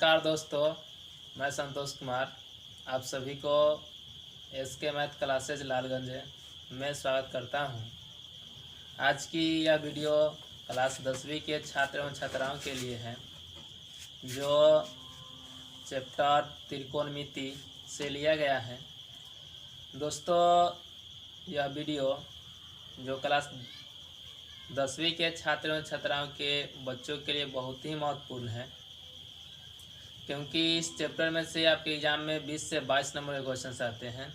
नमस्कार दोस्तों, मैं संतोष कुमार आप सभी को एसके मैथ क्लासेज लालगंज में स्वागत करता हूं। आज की यह वीडियो क्लास 10वीं के छात्र एवं छात्राओं के लिए है जो चैप्टर त्रिकोणमिति से लिया गया है। दोस्तों, यह वीडियो जो क्लास 10वीं के छात्र एवं छात्राओं के बच्चों के लिए बहुत ही महत्वपूर्ण है, क्योंकि इस चैप्टर में से आपके एग्ज़ाम में 20 से 22 नंबर के क्वेश्चन आते हैं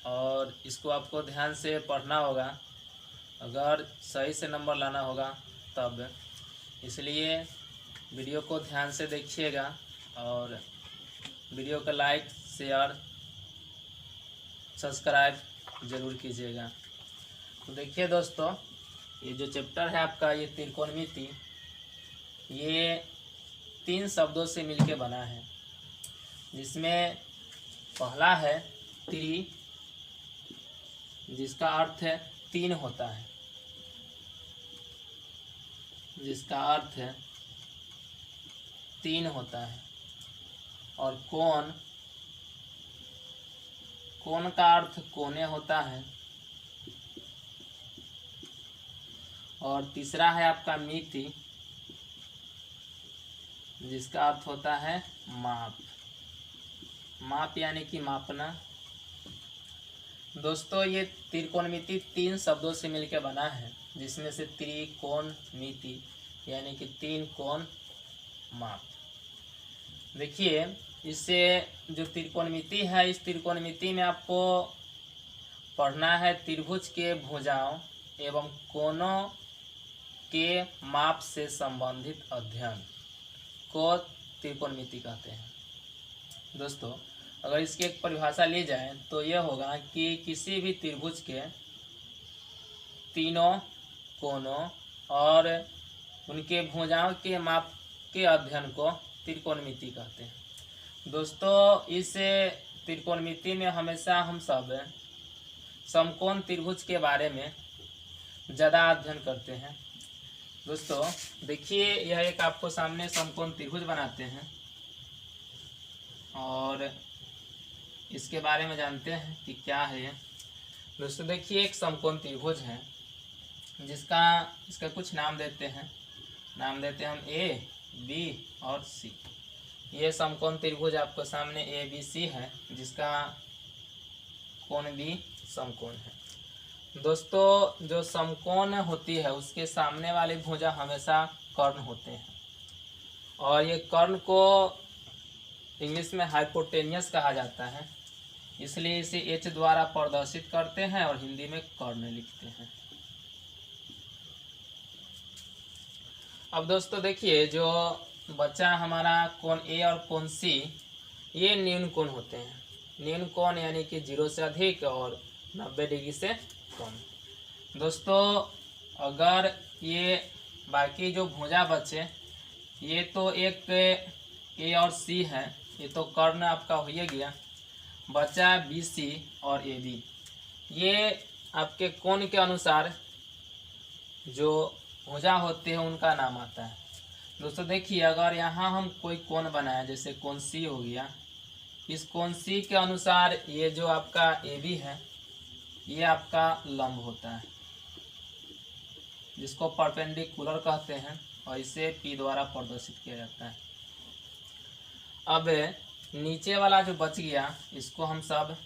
और इसको आपको ध्यान से पढ़ना होगा अगर सही से नंबर लाना होगा तब। इसलिए वीडियो को ध्यान से देखिएगा और वीडियो को लाइक शेयर सब्सक्राइब ज़रूर कीजिएगा। तो देखिए दोस्तों, ये जो चैप्टर है आपका ये त्रिकोणमिति, ये 3 शब्दों से मिलके बना है, जिसमें पहला है त्रि, जिसका अर्थ है 3 होता है, जिसका अर्थ है 3 होता है। और कोण, कोण का अर्थ कोने होता है। और तीसरा है आपका मिति, जिसका अर्थ होता है माप, माप यानी कि मापना। दोस्तों, ये त्रिकोणमिति 3 शब्दों से मिलकर बना है, जिसमें से त्रिकोणमिति यानी कि 3 कोण माप। देखिए, इससे जो त्रिकोणमिति है, इस त्रिकोणमिति में आपको पढ़ना है त्रिभुज के भुजाओं एवं कोणों के माप से संबंधित अध्ययन को त्रिकोणमिति कहते हैं। दोस्तों, अगर इसकी एक परिभाषा ली जाए तो यह होगा कि किसी भी त्रिभुज के तीनों कोणों और उनके भुजाओं के माप के अध्ययन को त्रिकोणमिति कहते हैं। दोस्तों, इस त्रिकोणमिति में हमेशा हम सब समकोण त्रिभुज के बारे में ज़्यादा अध्ययन करते हैं। दोस्तों देखिए, यह एक आपको सामने समकोण त्रिभुज बनाते हैं और इसके बारे में जानते हैं कि क्या है। दोस्तों देखिए, एक समकोण त्रिभुज है इसका कुछ नाम देते हैं। नाम देते हैं हम ए, बी और सी। ये समकोण त्रिभुज आपको सामने ए बी सी है, जिसका कोण भी समकोण है। दोस्तों, जो समकोण होती है उसके सामने वाली भुजा हमेशा कर्ण होते हैं, और ये कर्ण को इंग्लिश में हाइपोटेनियस कहा जाता है, इसलिए इसे एच द्वारा प्रदर्शित करते हैं और हिंदी में कर्ण लिखते हैं। अब दोस्तों देखिए, जो बच्चा हमारा कोण ए और कोण सी, ये न्यून कोण होते हैं। न्यून कोण यानी कि 0 से अधिक और 90 डिग्री से कम। दोस्तों, अगर ये बाकी जो भुजा बचे, ये तो एक ए और सी है, ये तो कर्ण आपका हो ही गया। बचा बी सी और ए बी। ये आपके कोण के अनुसार जो भुजा होते हैं उनका नाम आता है। दोस्तों देखिए, अगर यहाँ हम कोई कोण बनाए, जैसे कोण सी हो गया, इस कोण सी के अनुसार ये जो आपका ए बी है, ये आपका लंब होता है, जिसको परपेंडिकुलर कहते हैं, और इसे पी द्वारा प्रदर्शित किया जाता है। अब नीचे वाला जो बच गया, इसको हम सब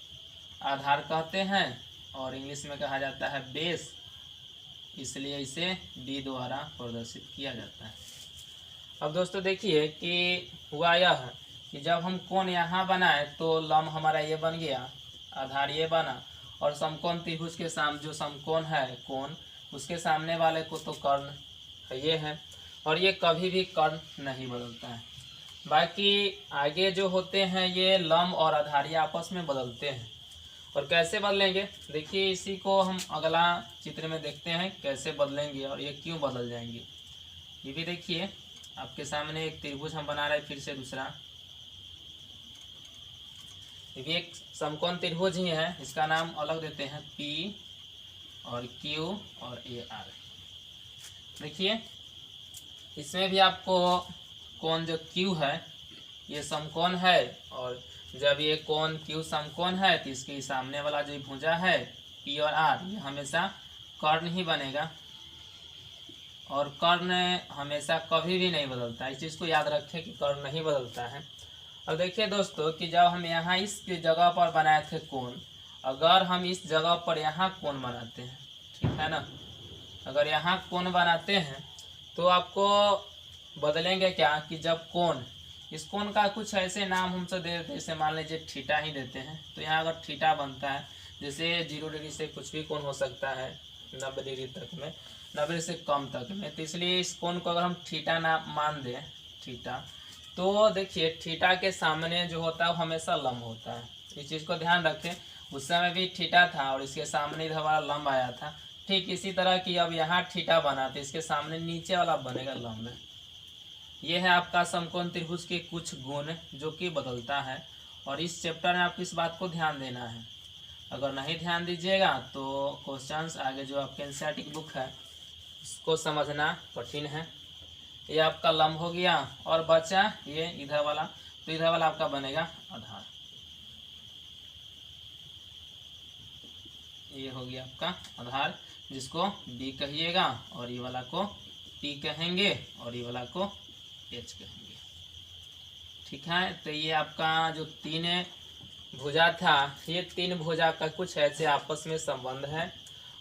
आधार कहते हैं और इंग्लिश में कहा जाता है बेस, इसलिए इसे बी द्वारा प्रदर्शित किया जाता है। अब दोस्तों देखिए कि हुआ यह कि जब हम कोण यहाँ बनाए तो लंब हमारा ये बन गया, आधार ये बना, और समकोण त्रिभुज के सामने जो समकोण है कोण, उसके सामने वाले को तो कर्ण ये है, और ये कभी भी कर्ण नहीं बदलता है। बाकी आगे जो होते हैं ये लंब और आधार ये आपस में बदलते हैं। और कैसे बदलेंगे, देखिए इसी को हम अगला चित्र में देखते हैं कैसे बदलेंगे और ये क्यों बदल जाएंगे। ये भी देखिए, आपके सामने एक त्रिभुज हम बना रहे हैं, फिर से दूसरा। ये भी एक समकोण त्रिभुज ही है, इसका नाम अलग देते हैं पी और क्यू और ए आर। देखिए, इसमें भी आपको कोण जो क्यू है ये समकोण है, और जब ये कोण क्यू समकोण है तो इसके सामने वाला जो भुजा है पी और आर ये हमेशा कर्ण ही बनेगा, और कर्ण हमेशा कभी भी नहीं बदलता। इस चीज़ को याद रखें कि कर्ण नहीं बदलता है। अब देखिए दोस्तों कि जब हम यहाँ इस जगह पर बनाए थे कोण, अगर हम इस जगह पर यहाँ कोण बनाते हैं, ठीक है ना, अगर यहाँ कोण बनाते हैं तो आपको बदलेंगे क्या कि जब कोण, इस कोण का कुछ ऐसे नाम हमसे दे देते हैं, जैसे मान लीजिए थीटा ही देते हैं, तो यहाँ अगर थीटा बनता है, जैसे 0 डिग्री से कुछ भी कोण हो सकता है 90 डिग्री तक में, 90 से कम तक में, तो इसलिए इस कोण को अगर हम थीटा नाम मान दें थीटा, तो देखिए थीटा के सामने जो होता है वो हमेशा लंब होता है। इस चीज़ को ध्यान रखें, उस समय भी थीटा था और इसके सामने इधर वाला लंब आया था। ठीक इसी तरह की अब यहाँ थीटा बना तो इसके सामने नीचे वाला बनेगा लंब। ये है आपका समकोण त्रिभुज के कुछ गुण जो कि बदलता है, और इस चैप्टर में आपको इस बात को ध्यान देना है। अगर नहीं ध्यान दीजिएगा तो क्वेश्चंस आगे जो आपके एनसीईआरटी की बुक है उसको समझना कठिन है। ये आपका लंब हो गया, और बचा ये इधर वाला, तो इधर वाला आपका बनेगा आधार। ये हो गया आपका आधार, जिसको बी कहिएगा, और ये वाला को पी कहेंगे, और ये वाला को एच कहेंगे। ठीक है, तो ये आपका जो 3 भुजा था, ये 3 भुजा का कुछ ऐसे आपस में संबंध है,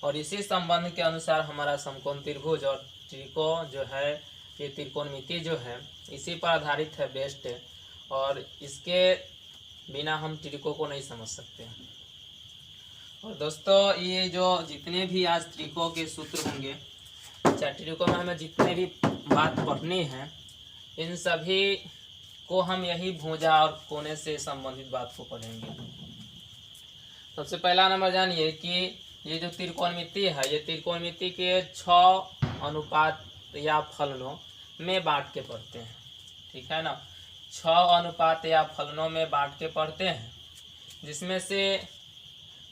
और इसी संबंध के अनुसार हमारा समकोण त्रिभुज और त्रिकोण जो है, ये त्रिकोणमिति जो है इसी पर आधारित है, बेस्ट है, और इसके बिना हम त्रिकोण को नहीं समझ सकते। और दोस्तों ये जो जितने भी आज त्रिकोण के सूत्र होंगे, चाहे त्रिकोण में हमें जितने भी बात पढ़नी है, इन सभी को हम यही भुजा और कोने से संबंधित बात को पढ़ेंगे। सबसे पहला नंबर जानिए कि ये जो त्रिकोणमिति है, ये त्रिकोणमिति के 6 अनुपात या फलनों में बांट के पढ़ते हैं। ठीक है ना, 6 अनुपात या फलनों में बांट के पढ़ते हैं, जिसमें से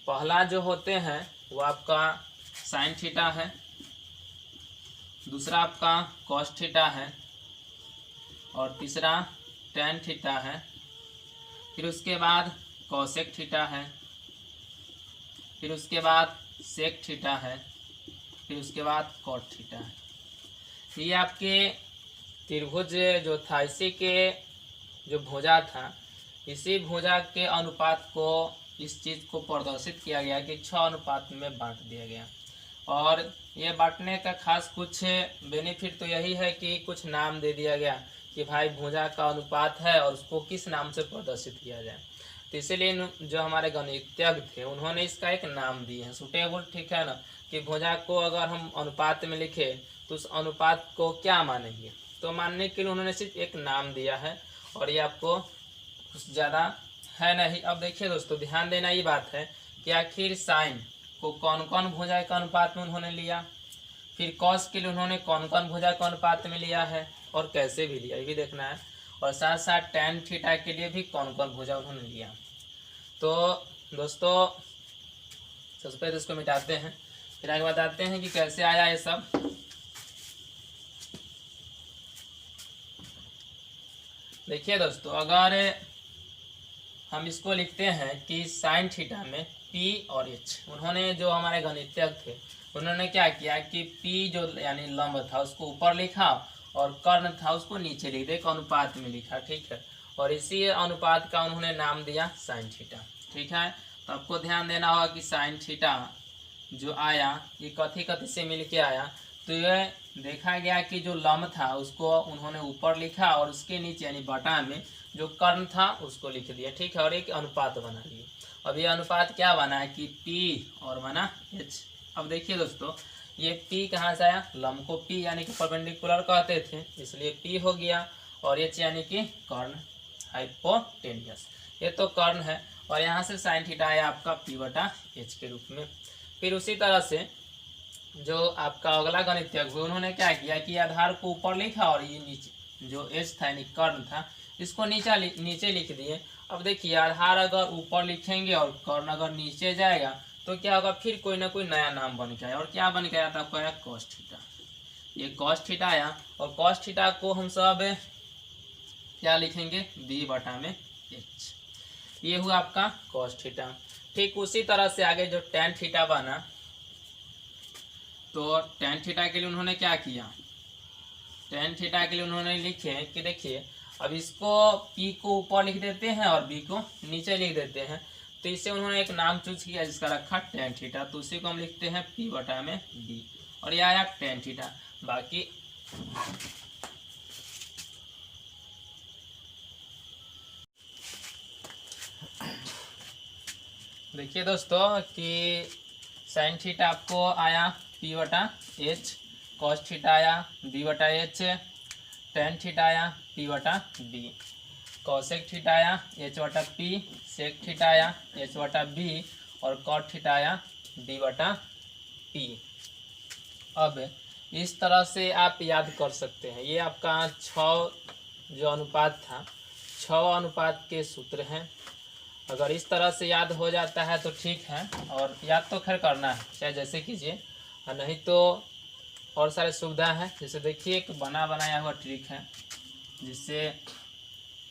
पहला जो होते हैं वो आपका साइन थीटा है, दूसरा आपका कॉस थीटा है, और तीसरा टेन थीटा है, फिर उसके बाद कॉसेक थीटा है, फिर उसके बाद सेक थीटा है, फिर उसके बाद कॉट थीटा है। ये आपके त्रिभुज जो था, इसी के जो भुजा था, इसी भुजा के अनुपात को, इस चीज़ को प्रदर्शित किया गया कि 6 अनुपात में बांट दिया गया। और ये बांटने का खास कुछ बेनिफिट तो यही है कि कुछ नाम दे दिया गया कि भाई भुजा का अनुपात है और उसको किस नाम से प्रदर्शित किया जाए। तो इसीलिए जो हमारे गणितज्ञ थे उन्होंने इसका एक नाम दिए हैं, सुटेबल। ठीक है ना, कि भुजा को अगर हम अनुपात में लिखे तो उस अनुपात को क्या मानेंगे, तो मानने के लिए उन्होंने सिर्फ एक नाम दिया है, और ये आपको कुछ ज़्यादा है नहीं। अब देखिए दोस्तों, ध्यान देना ये बात है कि आखिर साइन को कौन कौन भुजा के अनुपात में उन्होंने लिया, फिर कॉस के लिए उन्होंने कौन कौन भुजा के अनुपात में लिया है और कैसे भी लिया, ये भी देखना है, और साथ साथ टेन थीटा के लिए भी कौन कौन भुजा उन्होंने लिया। तो दोस्तों सबसे पहले इसको मिटाते हैं, फिर आगे बताते हैं कि कैसे आया ये सब। देखिए दोस्तों, अगर हम इसको लिखते हैं कि साइन थीटा में पी और एच, उन्होंने जो हमारे गणितज्ञ थे उन्होंने क्या किया कि पी जो यानी लंब था उसको ऊपर लिखा, और कर्ण था उसको नीचे लिख दिया, एक अनुपात में लिखा। ठीक है, और इसी अनुपात का उन्होंने नाम दिया साइन थीटा। ठीक है, तो आपको ध्यान देना होगा कि साइन थीटा जो आया ये कथी से मिल के आया, तो ये देखा गया कि जो लंब था उसको उन्होंने ऊपर लिखा, और उसके नीचे यानी बटा में जो कर्ण था उसको लिख दिया। ठीक है, और एक अनुपात बना लिया। अब ये अनुपात क्या बना है कि पी और बना एच। अब देखिए दोस्तों, ये पी कहाँ से आया, लंब को पी यानी कि परपेंडिकुलर कहते थे, इसलिए पी हो गया, और एच यानी कि कर्ण, हाइपोटेन्यूस, ये तो कर्ण है, और यहाँ से साइन थीटा आया आपका पी बटा एच के रूप में। फिर उसी तरह से जो आपका अगला गणितज्ञ हुए उन्होंने क्या किया कि आधार को ऊपर लिखा, और ये नीचे जो एच था यानी कर्ण था इसको नीचे लिख दिए। अब देखिए, आधार अगर ऊपर लिखेंगे और कर्ण अगर नीचे जाएगा तो क्या होगा, फिर कोई ना कोई नया नाम बन के आया, और क्या बन के आया था आपको, आया कॉस थीटा। ये कॉस थीटा आया, और कॉस थीटा को हम सब क्या लिखेंगे, बी बटा में एच। ये हुआ आपका कॉस थीटा। ठीक उसी तरह से आगे जो टेन थीटा बना, तो टेन थीटा के लिए उन्होंने क्या किया, टेन थीटा के लिए उन्होंने लिखे कि देखिए अब इसको P को ऊपर लिख देते हैं और B को नीचे लिख देते हैं। तो इससे उन्होंने एक नाम चूज किया जिसका रखा टेन थीटा, तो उसी को हम लिखते हैं P बटा में B, और यह आया टेन थीटा। बाकी देखिए दोस्तों कि साइन थीटा आपको आया P बटा एच, कॉस थीटा आया B बटा एच, टेन थीटा आया P बटा B, कॉसेक थीटा आया H बटा P, सेक थीटा आया H बटा B, और कॉट थीटा आया B बटा P। अब इस तरह से आप याद कर सकते हैं। ये आपका 6 जो अनुपात था, 6 अनुपात के सूत्र हैं। अगर इस तरह से याद हो जाता है तो ठीक है, और याद तो खैर करना है, चाहे जैसे कीजिए, और नहीं तो और सारे सुविधा है। जैसे देखिए एक बना बनाया हुआ ट्रिक है जिससे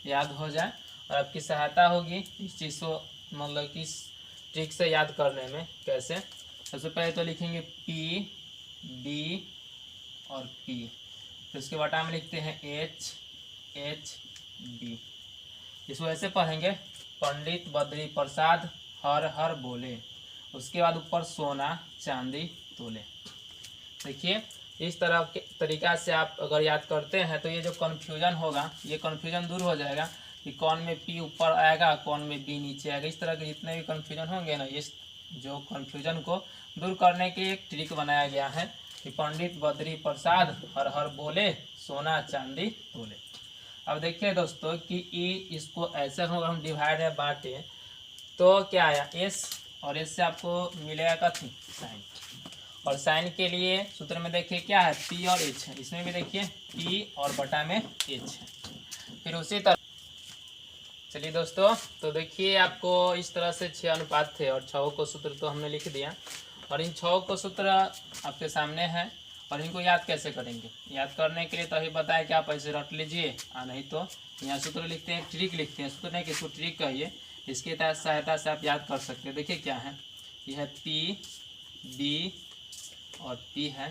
याद हो जाए और आपकी सहायता होगी इस चीज़ को, मतलब कि इस ट्रिक से याद करने में। कैसे, सबसे पहले तो लिखेंगे P B और P, तो इसके बटा में लिखते हैं H H B। इसको ऐसे पढ़ेंगे, पंडित बद्री प्रसाद हर हर बोले, उसके बाद ऊपर सोना चांदी तोले। देखिए इस तरह के तरीका से आप अगर याद करते हैं तो ये जो कन्फ्यूजन होगा, ये कन्फ्यूजन दूर हो जाएगा कि कौन में P ऊपर आएगा कौन में B नीचे आएगा। इस तरह के जितने भी कन्फ्यूजन होंगे ना, इस जो कन्फ्यूजन को दूर करने के एक ट्रिक बनाया गया है कि पंडित बद्री प्रसाद हर हर बोले, सोना चांदी तोले। अब देखिए दोस्तों कि ई इसको ऐसे होगा, हम डिवाइड है बांटे, तो क्या आया S, और S से आपको मिलेगा कथी, साइन। और साइन के लिए सूत्र में देखिए क्या है, P और H है, इसमें भी देखिए P और बटा में H है। फिर उसी तरह चलिए दोस्तों, तो देखिए आपको इस तरह से 6 अनुपात थे और 6 को सूत्र तो हमने लिख दिया, और इन 6 को सूत्र आपके सामने है। और इनको याद कैसे करेंगे, याद करने के लिए तो अभी बताया कि आप ऐसे रट लीजिए, नहीं तो यहाँ सूत्र लिखते हैं, ट्रिक लिखते हैं, सूत्र नहीं किसको ट्रिक कहिए, इसकी सहायता से आप याद कर सकते हैं। देखिए क्या है, यह है P B और P है,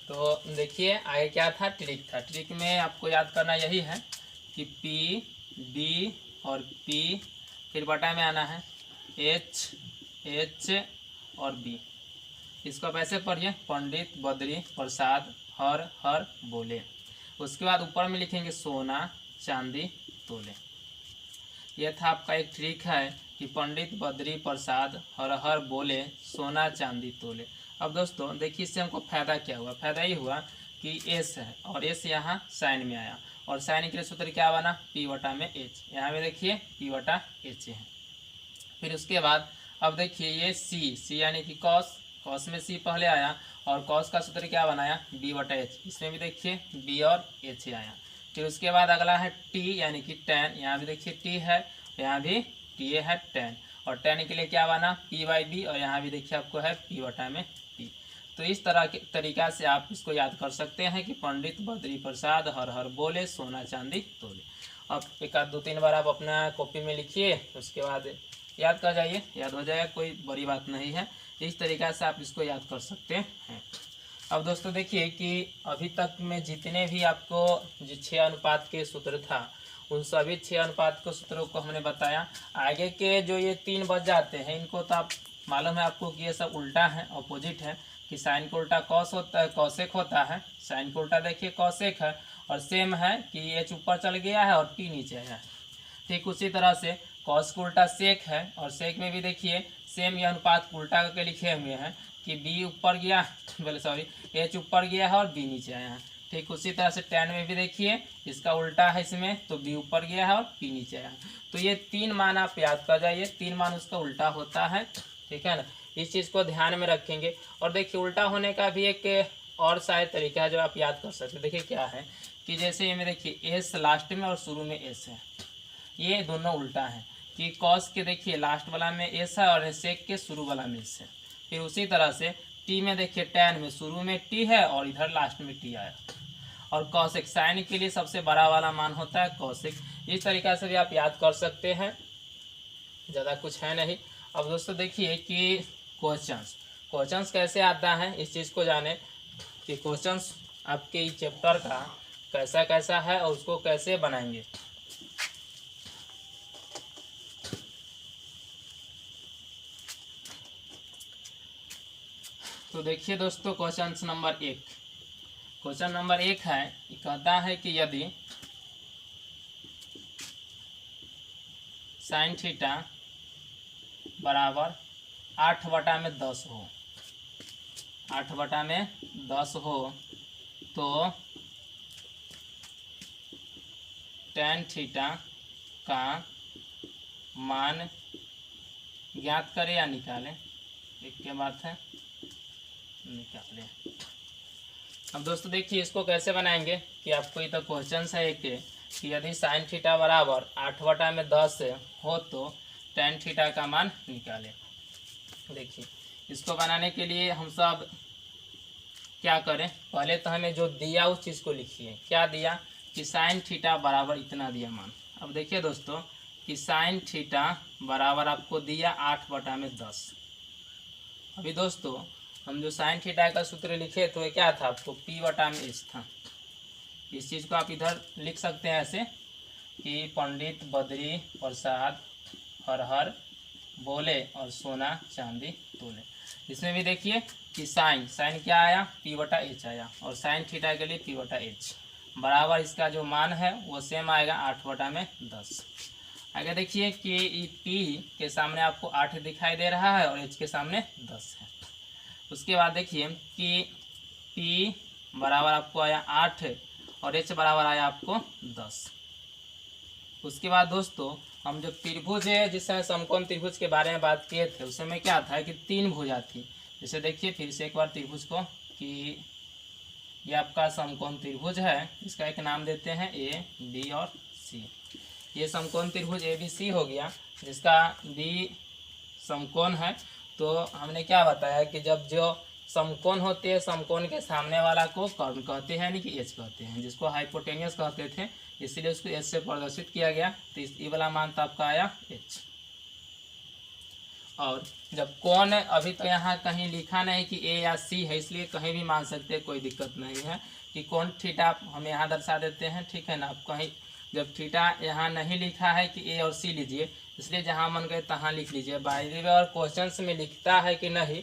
तो देखिए आगे क्या था, ट्रिक था। ट्रिक में आपको याद करना यही है कि P B और P, फिर बटा में आना है H H और B। इसको आप ऐसे पढ़िए, पंडित बद्री प्रसाद हर हर बोले, उसके बाद ऊपर में लिखेंगे सोना चांदी तोले। यह था आपका एक ट्रिक है कि पंडित बद्री प्रसाद हर हर बोले, सोना चांदी तोले। अब दोस्तों देखिए इससे हमको फायदा क्या हुआ, फायदा ये हुआ कि S है और S यहाँ साइन में आया, और साइन के लिए सूत्र क्या बना, P बटा में H। यहाँ पे देखिए P बटा H है। फिर उसके बाद अब देखिए ये C यानी कि कॉस, कॉस में C पहले आया, और कॉस का सूत्र क्या बनाया, B बटा H। इसमें भी देखिए B और H आया। फिर उसके बाद अगला है T यानी कि tan, यहाँ भी देखिए T है, यहाँ भी T है tan, और tan के लिए क्या बना, P बाई B, और यहाँ भी देखिए आपको है P बटा में P। तो इस तरह के तरीका से आप इसको याद कर सकते हैं कि पंडित बद्री प्रसाद हर हर बोले, सोना चांदी तोले। अब एक आध 2-3 बार आप अपना कॉपी में लिखिए, उसके बाद याद कर जाइए, याद हो जाएगा, कोई बड़ी बात नहीं है। इस तरीका से आप इसको याद कर सकते हैं। अब दोस्तों देखिए कि अभी तक में जितने भी आपको जो 6 अनुपात के सूत्र था, उन सभी 6 अनुपात के सूत्रों को हमने बताया। आगे के जो ये 3 बच जाते हैं, इनको तो आप मालूम है आपको कि ये सब उल्टा है, अपोजिट है, कि साइन को उल्टा कॉस होता है, कॉसेक होता है, साइन को उल्टा देखिए कॉसेक है, और सेम है कि H ऊपर चल गया है और P नीचे है। ठीक उसी तरह से कॉस को उल्टा सेक है, और सेक में भी देखिए सेम ये अनुपात उल्टा करके लिखे हुए हैं कि B ऊपर गया, बोले सॉरी, H ऊपर गया है और B नीचे आया है। ठीक उसी तरह से tan में भी देखिए इसका उल्टा है इसमें, तो B ऊपर गया है और P नीचे आया है। तो ये 3 मान आप याद कर जाइए, 3 मान उसका उल्टा होता है, ठीक है ना। इस चीज़ को ध्यान में रखेंगे। और देखिए उल्टा होने का भी एक और शायद तरीका है जो आप याद कर सकते हैं। देखिए क्या है कि जैसे ये में देखिए S लास्ट में और शुरू में S है, ये दोनों उल्टा है, कि कॉस के देखिए लास्ट वाला में एस है और सेक के शुरू वाला में एस है। फिर उसी तरह से टी में देखिए टैन में शुरू में टी है और इधर लास्ट में टी आया। और कॉसेक साइन के लिए सबसे बड़ा वाला मान होता है कॉसेक। इस तरीका से भी आप याद कर सकते हैं, ज़्यादा कुछ है नहीं। अब दोस्तों देखिए कि क्वेश्चंस कैसे आता है, इस चीज़ को जाने कि क्वेश्चंस आपके इस चैप्टर का कैसा कैसा है और उसको कैसे बनाएंगे। तो देखिए दोस्तों क्वेश्चन नंबर 1 है, ये कहता है कि यदि साइन थीटा बराबर 8/10 हो, 8/10 हो तो tan थीटा का मान ज्ञात करें या निकालें। एक के बात है, निकालें। अब दोस्तों देखिए इसको कैसे बनाएंगे कि आपको ये तो क्वेश्चन है एक कि यदि साइन थीटा बराबर 8/10 हो तो tan थीटा का मान निकालें। देखिए इसको बनाने के लिए हम सब क्या करें, पहले तो हमें जो दिया उस चीज़ को लिखिए। क्या दिया कि साइन थीटा बराबर इतना दिया मान। अब देखिए दोस्तों कि साइन थीटा बराबर आपको दिया 8/10। अभी दोस्तों हम जो साइन थीटा का सूत्र लिखे तो ये क्या था, आपको P/H था। इस चीज़ को आप इधर लिख सकते हैं ऐसे कि पंडित बद्री प्रसाद हर हर बोले और सोना चांदी तोले। इसमें भी देखिए कि साइन क्या आया, P/H आया, और साइन थीटा के लिए P/H बराबर इसका जो मान है वो सेम आएगा 8/10। आगे देखिए कि P के सामने आपको 8 दिखाई दे रहा है और H के सामने 10 है। उसके बाद देखिए कि P बराबर आपको आया 8 और H बराबर आया आपको 10। उसके बाद दोस्तों हम जो त्रिभुज है, जिस समय समकोण त्रिभुज के बारे में बात किए थे, उस समय क्या था कि 3 भुजा थी। जैसे देखिए फिर से एक बार त्रिभुज को कि ये आपका समकोण त्रिभुज है, इसका एक नाम देते हैं A, B और C। ये समकोण त्रिभुज ABC हो गया, जिसका B समकोण है। तो हमने क्या बताया कि जब जो समकोण होते हैं, समकोण के सामने वाला को कर्ण कहते हैं, यानी कि H कहते हैं, जिसको हाइपोटेनियस कहते थे, इसीलिए उसको H से प्रदर्शित किया गया। तो ये वाला मान तो आपका आया H। और जब कोण, अभी तो यहाँ कहीं लिखा नहीं कि A या C है, इसलिए कहीं भी मान सकते हैं, कोई दिक्कत नहीं है कि कोण थीटा हम यहाँ दर्शा देते हैं, ठीक है ना। आप कहीं जब थीटा यहाँ नहीं लिखा है कि A और C लीजिए, इसलिए जहाँ मन गए तहाँ लिख लीजिए। बाय द वे और क्वेश्चंस में लिखता है कि नहीं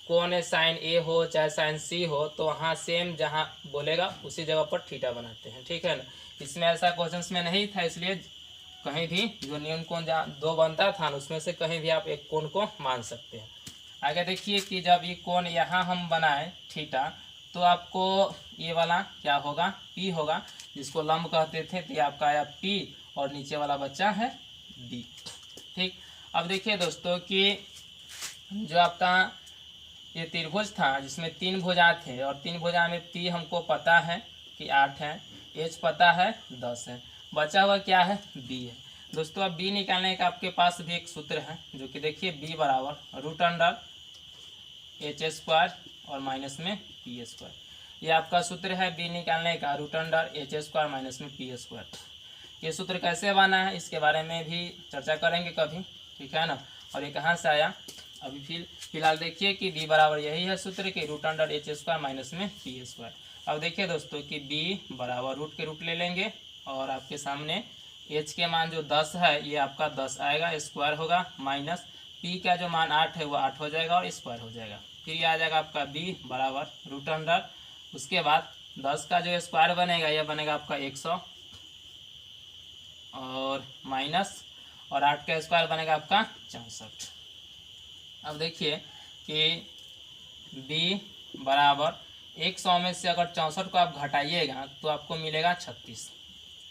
कौन साइन A हो चाहे साइन C हो, तो वहाँ सेम जहाँ बोलेगा उसी जगह पर थीटा बनाते हैं, ठीक है ना। इसमें ऐसा क्वेश्चंस में नहीं था, इसलिए कहीं भी जो न्यून कोण जहाँ 2 बनता था उसमें से कहीं भी आप एक कोण को मान सकते हैं। आगे देखिए कि जब ये कोण यहाँ हम बनाए थीटा, तो आपको ये वाला क्या होगा, P होगा, जिसको लंब कहते थे। तो ये आपका आया P और नीचे वाला बच्चा है D, ठीक। अब देखिए दोस्तों कि जो आपका ये त्रिभुज था जिसमें 3 भुजा थे, और 3 भुजा में P हमको पता है कि 8 है, H पता है 10 है, बचा हुआ क्या है, B है। दोस्तों अब B निकालने का आपके पास भी एक सूत्र है, जो कि देखिए B बराबर √H² और माइनस में P²। ये आपका सूत्र है B निकालने का, √H² माइनस में P²। ये सूत्र कैसे बना है इसके बारे में भी चर्चा करेंगे कभी, ठीक है ना। और ये कहाँ से आया, अभी फिलहाल देखिए कि B बराबर यही है सूत्र के √H² माइनस में P²। अब देखिए दोस्तों कि B बराबर रूट के रूट ले लेंगे, और आपके सामने H के मान जो 10 है ये आपका 10 आएगा, स्क्वायर होगा, माइनस P का जो मान 8 है वो 8 हो जाएगा और स्क्वायर हो जाएगा। फिर ये आ जाएगा आपका B बराबर √, उसके बाद 10 का जो स्क्वायर बनेगा ये बनेगा आपका 100 और माइनस, और 8 का स्क्वायर बनेगा आपका 64। अब देखिए कि B बराबर 100 में से अगर 64 को आप घटाइएगा तो आपको मिलेगा 36,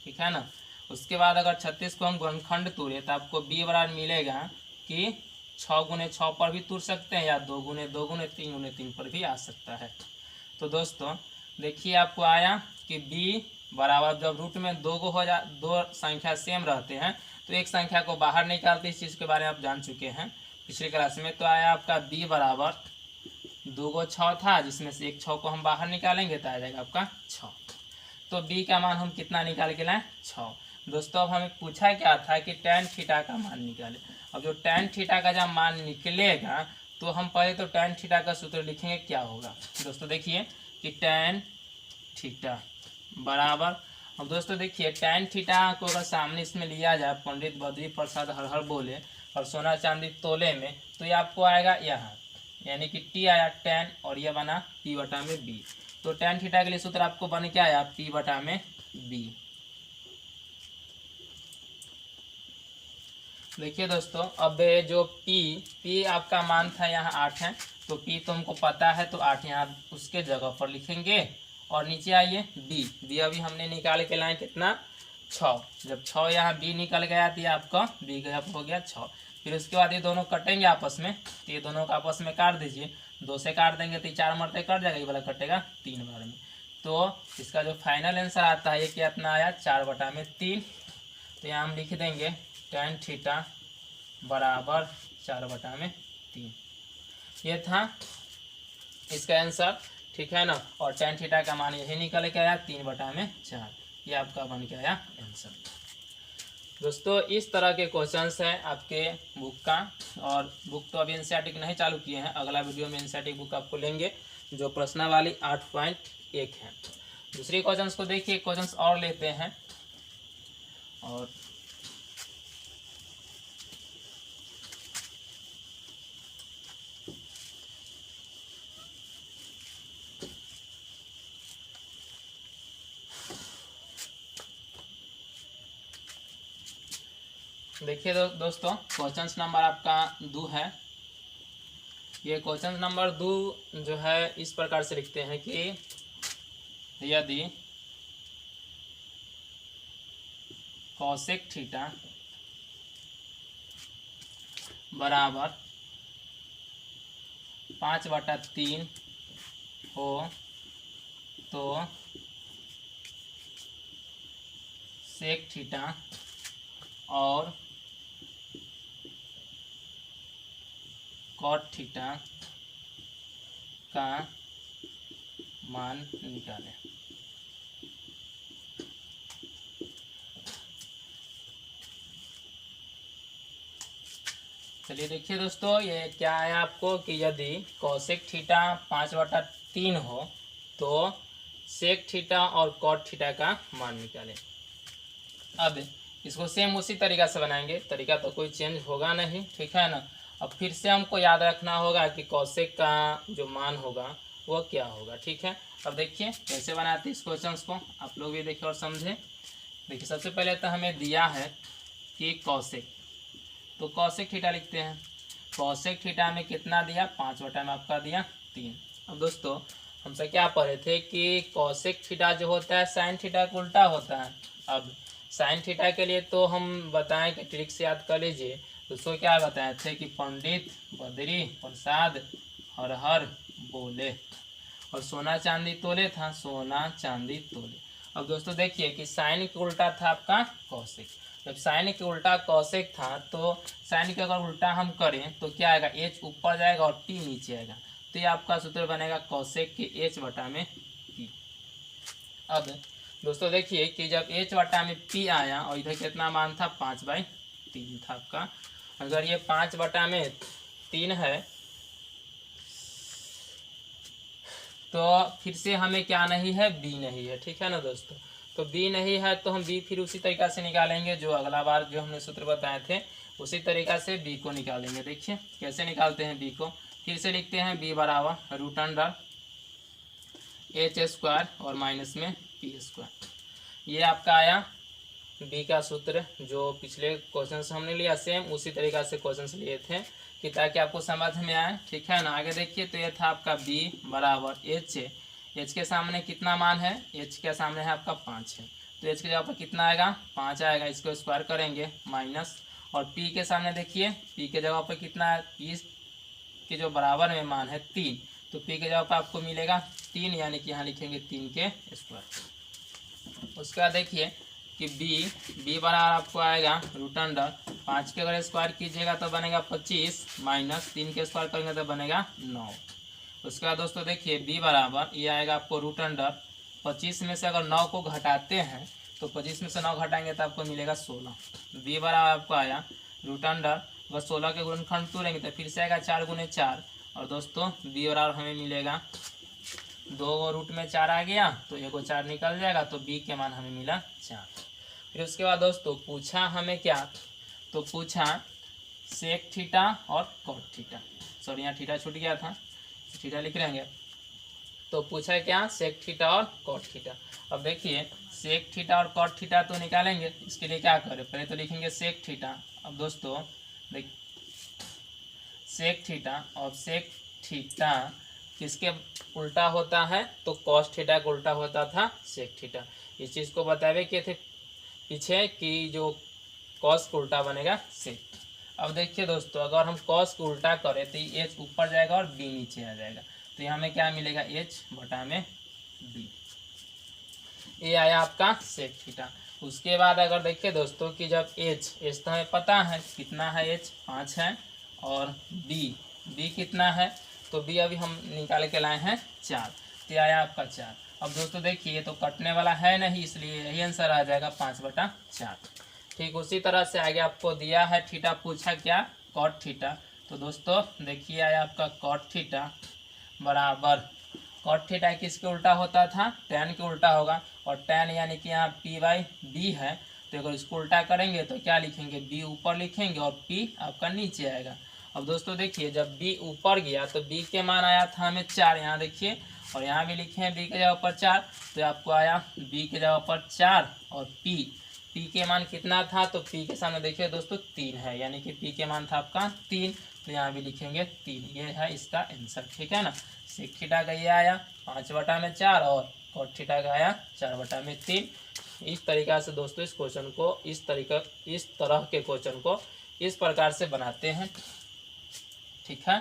ठीक है ना। उसके बाद अगर 36 को हम गुणनखंड तोड़े तो आपको B बराबर मिलेगा कि 6 गुने 6 पर भी तोड़ सकते हैं, या 2 गुने 2 गुने 3 गुने 3 पर भी आ सकता है। तो दोस्तों देखिए आपको आया कि B बराबर, जब रूट में दो संख्या सेम रहते हैं तो एक संख्या को बाहर निकालते, इस चीज़ के बारे में आप जान चुके हैं पिछली क्लास में। तो आया आपका b बराबर 2 को 6 था, जिसमें से एक 6 को हम बाहर निकालेंगे तो आ जाएगा आपका 6। तो b का मान हम कितना निकाल के लाएं, 6। दोस्तों अब हमें पूछा क्या था कि tan थीटा का मान निकाले। अब जो tan थीटा का जब मान निकलेगा तो हम पहले तो tan थीटा का सूत्र लिखेंगे, क्या होगा दोस्तों, देखिए कि tan थीटा बराबर, अब दोस्तों देखिए tan थीटा को अगर सामने इसमें लिया जाए, पंडित बद्री प्रसाद हर हर बोले और सोना चांदी तोले में, तो ये आपको आएगा यहाँ, यानी कि t आया tan और ये बना p बटा में b। तो tan थीटा के लिए सूत्र आपको बन के आया p बटा में b। देखिए दोस्तों, अब जो p आपका मान था यहाँ 8 है, तो p तो हमको पता है, तो 8 यहाँ उसके जगह पर लिखेंगे। और नीचे आइए b अभी हमने निकाल के लाए कितना, 6। जब 6 यहाँ b निकल गया तो ये आपका b का हो गया 6। फिर उसके बाद ये दोनों कटेंगे आपस में, तो ये दोनों को आपस में काट दीजिए, 2 से काट देंगे तो 4 मरते कट जाएगा, ये वाला कटेगा 3 बार में। तो इसका जो फाइनल आंसर आता है ये कितना आया, 4 बटा में 3। तो यहाँ हम लिख देंगे tan थीटा बराबर 4 बटा में 3, ये था इसका आंसर, ठीक है ना। और tan थीटा का मान यही निकल के आया 3 बटा में 4, ये आपका बन के आया आंसर। दोस्तों इस तरह के क्वेश्चंस हैं आपके बुक का, और बुक तो अभी एनसीईआरटी नहीं चालू किए हैं, अगला वीडियो में एनसीईआरटी बुक आपको लेंगे जो प्रश्नावली 8.1 है। दूसरी क्वेश्चंस को देखिए, क्वेश्चंस और लेते हैं। और देखिए दोस्तों, क्वेश्चन नंबर आपका 2 है। ये क्वेश्चन नंबर 2 जो है इस प्रकार से लिखते हैं कि यदि कॉसेक थीटा बराबर 5/3 हो तो सेक थीटा और कॉट थीटा का मान निकालें। चलिए देखिए दोस्तों, ये क्या है आपको कि यदि कॉसेक थीटा 5/3 हो तो सेक थीटा और कॉट थीटा का मान निकालें। अब इसको सेम उसी तरीका से बनाएंगे, तरीका तो कोई चेंज होगा नहीं, ठीक है ना। अब फिर से हमको याद रखना होगा कि कॉसेक का जो मान होगा वो क्या होगा, ठीक है। अब देखिए कैसे बनाते हैं इस क्वेश्चन को, आप लोग भी देखिए और समझें। देखिए सबसे पहले तो हमें दिया है कि कॉसेक, तो कॉसेक थीटा लिखते हैं। कॉसेक थीटा में कितना दिया, 5 में आपका दिया 3। अब दोस्तों हमसे क्या पढ़े थे कि कॉसेक थीटा जो होता है साइन थीटा का उल्टा होता है। अब साइन थीटा के लिए तो हम बताएं कि ट्रिक से याद कर लीजिए, दोस्तों क्या बताए थे कि पंडित बद्री प्रसाद हर हर बोले और सोना चांदी तोले था, सोना चांदी तोले। अब दोस्तों देखिए कि साइन के उल्टा था आपका कॉसेक, जब साइन के उल्टा कॉसेक था तो साइन के अगर उल्टा हम करें तो क्या आएगा, एच ऊपर जाएगा और टी नीचे आएगा, तो ये आपका सूत्र बनेगा कॉसेक के एच बटा में पी। अब दोस्तों देखिए कि जब एच बटा में पी आया और इधर कितना मान था, 5/3 था आपका। अगर ये 5/3 है तो फिर से हमें क्या नहीं है, बी नहीं है, ठीक है ना दोस्तों। तो बी नहीं है तो हम बी फिर उसी तरीका से निकालेंगे जो अगला बार जो हमने सूत्र बताए थे, उसी तरीका से बी को निकालेंगे। देखिए कैसे निकालते हैं बी को, फिर से लिखते हैं बी बराबर √अंडर h² और माइनस में p²। ये आपका आया बी का सूत्र, जो पिछले क्वेश्चन से हमने लिया सेम उसी तरीका से क्वेश्चन लिए थे कि ताकि आपको समझ में आए, ठीक है ना। आगे देखिए तो ये था आपका बी बराबर एच के सामने कितना मान है, एच के सामने है आपका 5 है, तो एच के जगह पर कितना आएगा, 5 आएगा, इसको स्क्वायर करेंगे माइनस। और पी के सामने देखिए पी के जगह पर कितना है, पी के जो बराबर में मान है 3, तो पी के जगह पर आपको मिलेगा 3, यानी कि यहाँ लिखेंगे 3 के स्क्वायर। उसके बाद देखिए कि बी बराबर आपको आएगा रूट अंडर 5 के अगर स्क्वायर कीजिएगा तो बनेगा 25 माइनस 3 के स्क्वायर करेंगे तो बनेगा 9। उसके बाद दोस्तों देखिए बी बराबर ये आएगा आपको रूट अंडर 25 में से अगर 9 को घटाते हैं तो 25 में से 9 घटाएंगे तो आपको मिलेगा 16। बी बराबर आपको आया रूट अंडर अगर 16 के गुणनखंड तोड़ेंगे तो फिर से आएगा 4 गुने 4 और दोस्तों बी बराबर हमें मिलेगा 2 रूट में 4 आ गया तो 1 4 निकल जाएगा तो बी के मान हमें मिला 4। फिर उसके बाद दोस्तों पूछा हमें क्या, तो पूछा सेक थीटा और कॉट थीटा, सॉरी यहाँ थीटा छूट गया था, थीटा लिख लेंगे। तो पूछा क्या सेक थीटा और कॉट थीटा। अब देखिए सेक थीटा और कॉट थीटा तो निकालेंगे, इसके लिए क्या करें, पहले तो लिखेंगे सेक थीटा। अब दोस्तों देख सेक थीटा और सेक थीटा किसके उल्टा होता है, तो कॉस थीटा का उल्टा होता था सेक थीटा। इस चीज़ को बतावे कि थे पीछे कि जो कॉस को उल्टा बनेगा सेक। अब देखिए दोस्तों अगर हम कॉस को उल्टा करें तो एच ऊपर जाएगा और बी नीचे आ जाएगा, तो यहाँ में क्या मिलेगा एच बटा में बी। ये आया आपका सेक थीटा। उसके बाद अगर देखिए दोस्तों कि जब एच तो हमें पता है कितना है, एच 5 है और बी कितना है, तो बी अभी हम निकाल के लाए हैं 4, तो आया आपका 4। अब दोस्तों देखिए तो कटने वाला है नहीं, इसलिए यही आंसर आ जाएगा 5/4। ठीक उसी तरह से आगे आपको दिया है थीटा, पूछा क्या कॉट थीटा। तो दोस्तों देखिए आया आपका कॉट थीटा बराबर, कॉट थीटा किसके उल्टा होता था, टैन के उल्टा होगा, और टैन यानी कि यहाँ P/B है, तो अगर इसको उल्टा करेंगे तो क्या लिखेंगे, बी ऊपर लिखेंगे और पी आपका नीचे आएगा। अब दोस्तों देखिए जब बी ऊपर गया तो बी के मान आया था हमें 4, यहाँ देखिए, और यहाँ भी लिखे हैं बी के जगह पर 4, तो आपको आया बी के जगह पर 4 और पी के मान कितना था, तो पी के सामने देखिए दोस्तों 3 है, यानी कि पी के मान था आपका 3, तो यहाँ भी लिखेंगे 3। ये है इसका आंसर, ठीक है ना। सेक थीटा का ये आया 5/4 और कॉट थीटा का आया 4/3। इस तरीक़ा से दोस्तों इस क्वेश्चन को इस तरह के क्वेश्चन को इस प्रकार से बनाते हैं, ठीक है।